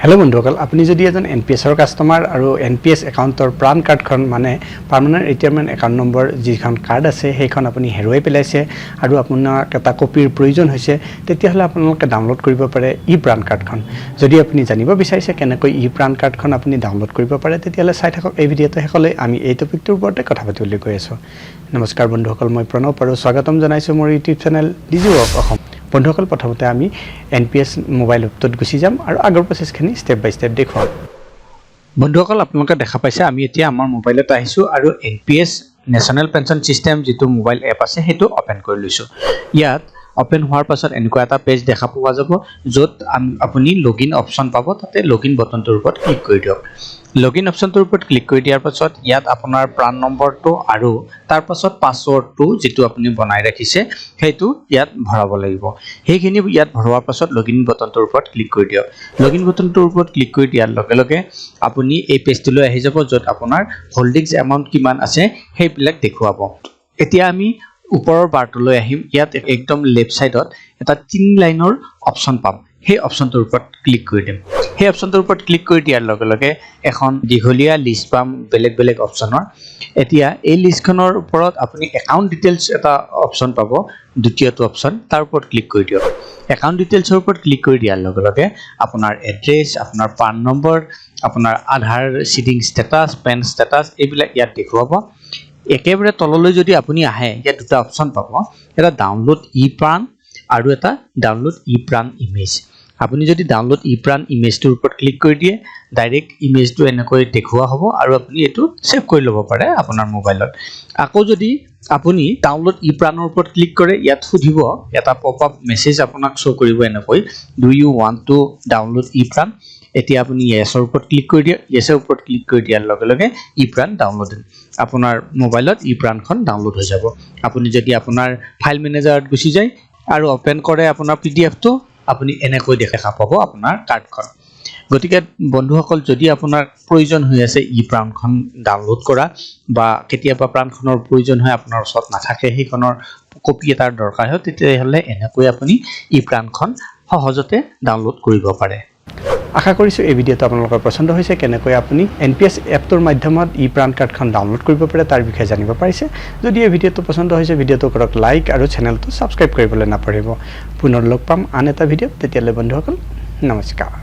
hello बंधुসকল আপুনি যদি এজন এনপিএছৰ কাস্টমাৰ আৰু এনপিএছ একাউণ্টৰ প্ৰাণ কাৰ্ডখন মানে পাৰ্মানেন্ট ৰিটায়াৰমেন্ট একাউণ্ট নম্বৰ যিখন কাৰ্ড আছে সেইখন আপুনি হেৰুৱাই পেলাইছে আৰু আপোনাক এটা কপিৰ প্ৰয়োজন হৈছে তেতিয়াহলে আপোনালোকে ডাউনলোড কৰিব পাৰে ই প্ৰাণ কাৰ্ডখন যদি আপুনি জানিব বিচাৰিছে কেনেকৈ ই প্ৰাণ কাৰ্ডখন আপুনি ডাউনলোড কৰিব পাৰে তেতিয়াহলে চাই থাকক এই ভিডিঅটো শেষলৈ আমি এই টপিকটোৰ ওপৰতে কথা পাতিবলৈ গৈ আছো নমস্কাৰ বন্ধুসকল মই প্ৰণৱ আৰু স্বাগতম জনাইছো মোৰ ইউটিউব চেনেল ডিজিৱৰ্ক অসম বন্ধুসকল প্ৰথমতে আমি এনপিএছ মোবাইল এপটোত গুছি যাম আৰু আগৰ প্ৰসেসখিনি স্টেপ বাই স্টেপ দেখুৱাম বন্ধুসকল আপোনালোকে দেখা পাইছে আমি এতিয়া আমাৰ মোবাইলত আহিছো আৰু এনপিএছ নেশনাল পেনশন সিস্টেম যেটো মোবাইল এপ আছে হেতু ওপেন কৰি লৈছো ইয়াত ওপেন হোৱাৰ পাছত এনেকুৱা এটা পেজ দেখা পোৱা যাব যত আপুনি লগইন অপচন পাব তাতে লগইন বটনটোৰ ওপৰত ক্লিক কৰি দিয়ক লগইন অপচনটোৰ ওপৰত ক্লিক কৰি দিয়াৰ পাছত ইয়াত আপোনাৰ প্ৰাণ নম্বৰটো আৰু তাৰ পাছত পাছৱৰ্ডটো যেটো আপুনি বনাই ৰাখিছে হেতু ইয়াত ভৰাব লাগিব হেখিনি ইয়াত ভৰোৱাৰ পাছত লগইন বটনটোৰ ওপৰত ক্লিক কৰি দিয়ক লগইন বটনটোৰ ওপৰত ক্লিক কৰি দিয়াৰ লগে লগে আপুনি এই পেজটোলৈ আহি যাব যত আপোনাৰ হোল্ডিংছ এমাউন্ট কিমান আছে হেবিলাক দেখুৱাব এতিয়া আমি ওপৰৰ বাৰটোলৈ আহিম ইয়াত একদম লেফট সাইডত এটা 3 লাইনৰ অপচন পাম সেই অপচনটোৰ ওপৰত ক্লিক কৰি দিম সেই অপচনটোৰ ওপৰত ক্লিক কৰি দিয়াৰ লগে লগে এখন দীঘলীয়া লিষ্ট পাম বেলেগ বেলেগ অপচনৰ এতিয়া এই লিষ্টখনৰ ওপৰত আপুনি একাউন্ট ডিটেইলছ এটা অপচন পাব দ্বিতীয়টো অপচন তাৰ ওপৰত ক্লিক কৰি দিয়ক একাউন্ট ডিটেইলছৰ ওপৰত ক্লিক কৰি দিয়াৰ লগে লগে আপোনাৰ এড্ৰেছ আপোনাৰ পান নম্বৰ আপোনাৰ আধাৰ সিডিং ষ্টেটাস পেন ষ্টেটাস এইবিলাক ইয়াত দেখুৱাব একেবাৰে তললৈ যদি আপুনি আহে ইয়াত দুটা অপচন পাব এটা ডাউনলোড ই প্ৰাণ আৰু এটা ডাউনলোড ই প্ৰাণ ইমেজ আপুনি যদি ডাউনলোড ই প্ৰাণ ইমেজটোৰ ওপৰত ক্লিক কৰি দিয়ে ডাইৰেক্ট ইমেজটো এনেকৈ দেখুৱা হ'ব আৰু আপুনি এটো সেভ কৰি ল'ব পাৰে আপোনাৰ মোবাইলত আকৌ যদি আপুনি ডাউনলোড ই প্ৰাণৰ ওপৰত ক্লিক কৰে ইয়াত সুধিব এটা পপআপ মেছেজ আপোনাক শো কৰিব এনেকৈ do you want to download ই প্ৰাণ এতিয়া আপুনি ইয়েছৰ ওপৰত ক্লিক কৰি দিয়ে ইয়েছৰ ওপৰত ক্লিক কৰি দিয়াৰ লগে লগে ই প্ৰাণ ডাউনলোড আপোনাৰ মোবাইলত ই প্ৰাণখন ডাউনলোড হৈ যাব আপুনি যদি আপোনাৰ ফাইল মেনেজাৰত গুছি যায় আৰু ওপেন কৰে আপোনাৰ পিডিএফটো আপুনি এনেকৈ দেখা পাব আপোনাৰ কাৰ্ডখন গতিকে বন্ধুসকল যদি আপোনাৰ প্ৰয়োজন হৈ আছে ই প্ৰাণখন ডাউনলোড কৰা বা কেতিয়াবা প্ৰাণখনৰ প্ৰয়োজন হয় আপোনাৰ ওচৰত নাথাকে সেইখনৰ কপি এটাৰ দৰকাৰ হয় তেতিয়াহলে এনেকৈ আপুনি ই প্ৰাণখন সহজতে ডাউনলোড কৰিব পাৰে আশা কৰিছো এই ভিডিঅটো আপোনালোকৰ পছন্দ হৈছে কেনেকৈ আপুনি এনপিএছ এপটোৰ মাধ্যমত ই প্ৰাণ কাৰ্ডখন ডাউনলোড কৰিব পাৰে তাৰ বিষয়ে জানিব পাৰিছে যদি এই ভিডিঅটো পছন্দ হৈছে ভিডিঅটো কৰক লাইক আৰু চেনেলটো সাবস্ক্ৰাইব কৰিবলৈ নাপাহৰিব পুনৰ লগ পাম আন এটা ভিডিঅ তেতিয়ালৈ বন্ধুসকল নমস্কাৰ